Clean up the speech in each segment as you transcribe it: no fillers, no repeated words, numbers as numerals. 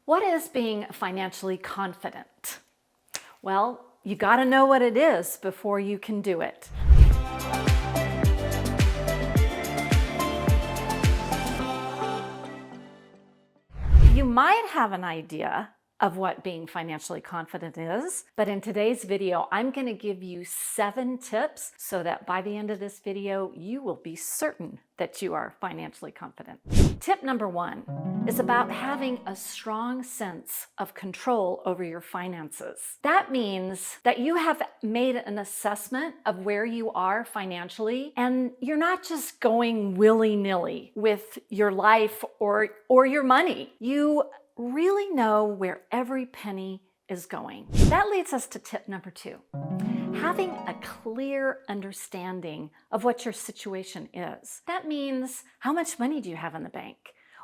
What is being financially confident? Well, you got to know what it is before you can do it. You might have an idea of what being financially confident is, but in today's video, I'm going to give you 7 tips so that by the end of this video, you will be certain that you are financially confident. Tip number 1 is about having a strong sense of control over your finances. That means that you have made an assessment of where you are financially, and you're not just going willy-nilly with your life or your money. You really know where every penny is going. That leads us to tip number 2. Having a clear understanding of what your situation is. That means, how much money do you have in the bank?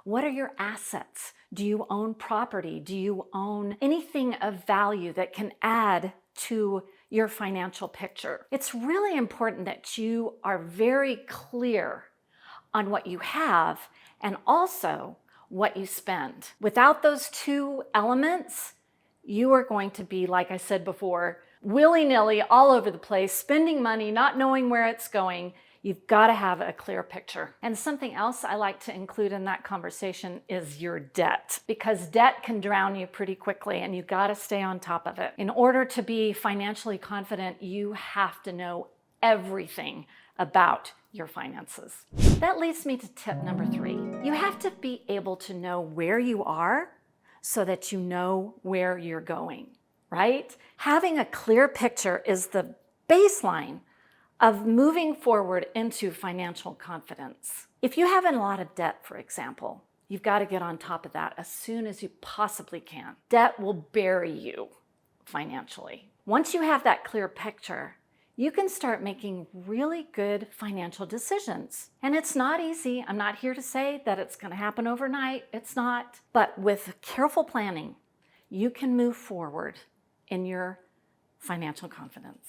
What are your assets? Do you own property? Do you own anything of value that can add to your financial picture? It's really important that you are very clear on what you have and also what you spend. Without those 2 elements, you are going to be, like I said before, willy-nilly all over the place, spending money, not knowing where it's going. You've got to have a clear picture. And something else I like to include in that conversation is your debt, because debt can drown you pretty quickly and you've got to stay on top of it. In order to be financially confident, you have to know everything about your finances. That leads me to tip number 3. You have to be able to know where you are so that you know where you're going, right? Having a clear picture is the baseline of moving forward into financial confidence. If you have a lot of debt, for example, you've got to get on top of that as soon as you possibly can. Debt will bury you financially. Once you have that clear picture, you can start making really good financial decisions. And it's not easy. I'm not here to say that it's going to happen overnight. It's not. But with careful planning, you can move forward in your financial confidence.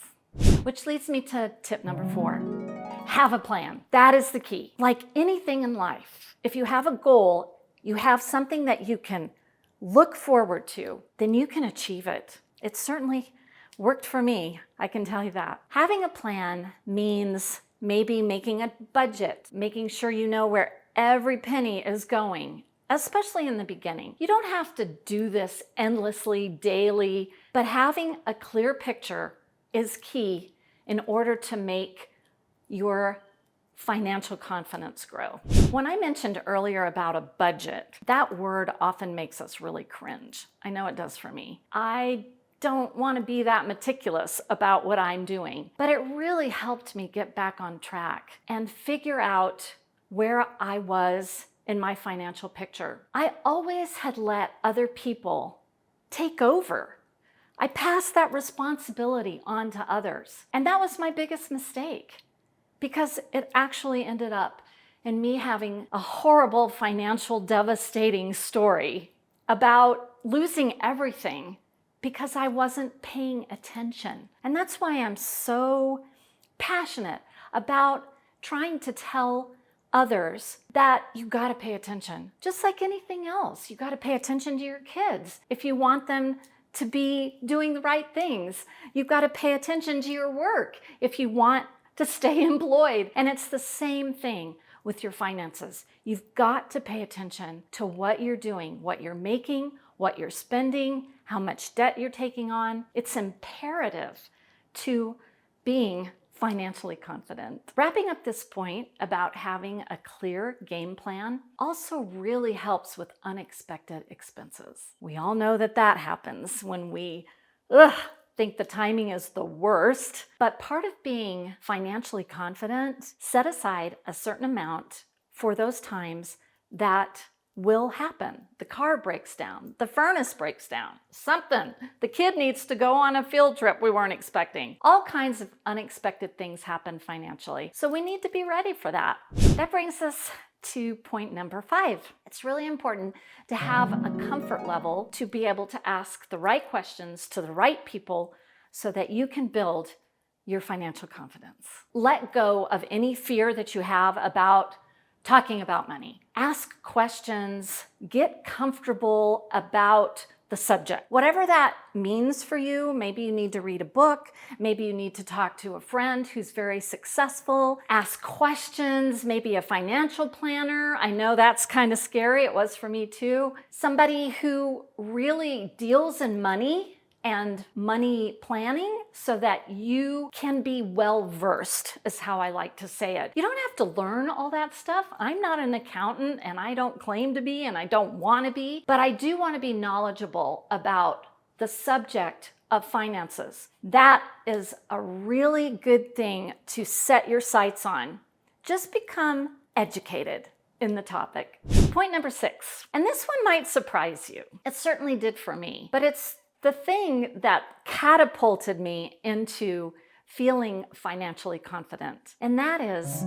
Which leads me to tip number 4. Have a plan. That is the key. Like anything in life, if you have a goal, you have something that you can look forward to, then you can achieve it. It certainly worked for me, I can tell you that. Having a plan means maybe making a budget, making sure you know where every penny is going, especially in the beginning. You don't have to do this endlessly, daily, but having a clear picture is key in order to make your financial confidence grow. When I mentioned earlier about a budget, that word often makes us really cringe. I know it does for me. I don't want to be that meticulous about what I'm doing, but it really helped me get back on track and figure out where I was in my financial picture. I always had let other people take over. I passed that responsibility on to others. And that was my biggest mistake, because it actually ended up in me having a horrible financial devastating story about losing everything because I wasn't paying attention. And that's why I'm so passionate about trying to tell others that you gotta pay attention. Just like anything else, you gotta pay attention to your kids. If you want them to be doing the right things, you've gotta pay attention to your work if you want to stay employed. And it's the same thing with your finances. You've got to pay attention to what you're doing, what you're making, what you're spending, how much debt you're taking on. It's imperative to being financially confident. Wrapping up this point about having a clear game plan also really helps with unexpected expenses. We all know that that happens when we think the timing is the worst. But part of being financially confident, set aside a certain amount for those times that will happen. The car breaks down, the furnace breaks down, something. The kid needs to go on a field trip we weren't expecting. All kinds of unexpected things happen financially. So we need to be ready for that. That brings us to point number 5. It's really important to have a comfort level to be able to ask the right questions to the right people so that you can build your financial confidence. Let go of any fear that you have about talking about money. Ask questions, get comfortable about the subject. Whatever that means for you, maybe you need to read a book, maybe you need to talk to a friend who's very successful, ask questions, maybe a financial planner. I know that's kind of scary, it was for me too. Somebody who really deals in money and money planning so that you can be well-versed, is how I like to say it. You don't have to learn all that stuff. I'm not an accountant and I don't claim to be and I don't want to be, but I do want to be knowledgeable about the subject of finances. That is a really good thing to set your sights on. Just become educated in the topic. Point number 6, and this one might surprise you. It certainly did for me, but it's the thing that catapulted me into feeling financially confident, and that is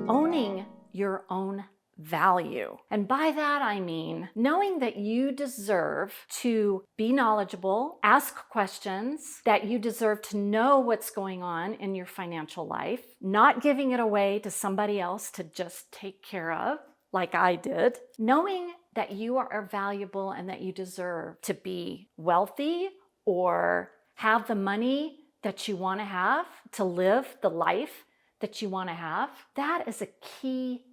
owning your own value. And by that I mean knowing that you deserve to be knowledgeable, ask questions, that you deserve to know what's going on in your financial life, not giving it away to somebody else to just take care of, like I did. Knowing that you are valuable and that you deserve to be wealthy or have the money that you want to have to live the life that you want to have. That is a key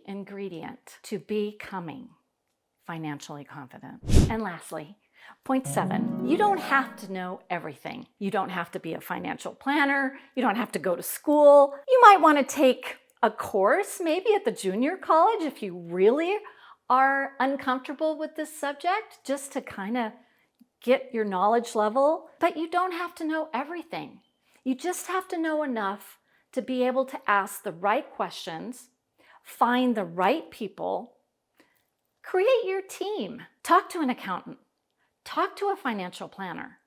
ingredient to becoming financially confident. And lastly, point 7, you don't have to know everything. You don't have to be a financial planner. You don't have to go to school. You might want to take a course, maybe at the junior college if you really are uncomfortable with this subject, just to kind of get your knowledge level. But you don't have to know everything. You just have to know enough to be able to ask the right questions, find the right people, create your team. Talk to an accountant, talk to a financial planner,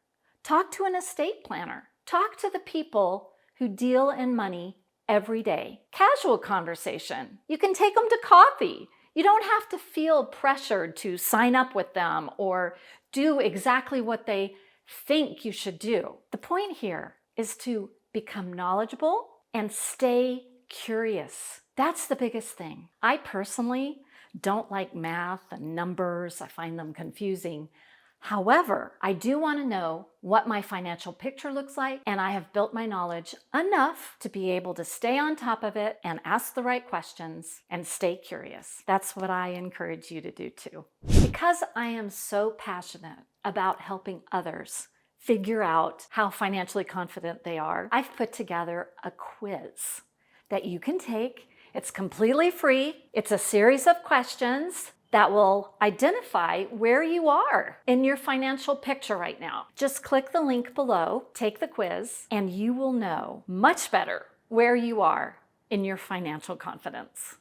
talk to an estate planner, talk to the people who deal in money every day. Casual conversation. You can take them to coffee. You don't have to feel pressured to sign up with them or do exactly what they think you should do. The point here is to become knowledgeable and stay curious. That's the biggest thing. I personally don't like math and numbers. I find them confusing. However, I do want to know what my financial picture looks like, and I have built my knowledge enough to be able to stay on top of it and ask the right questions and stay curious. That's what I encourage you to do too. Because I am so passionate about helping others figure out how financially confident they are, I've put together a quiz that you can take. It's completely free. It's a series of questions that will identify where you are in your financial picture right now. Just click the link below, take the quiz, and you will know much better where you are in your financial confidence.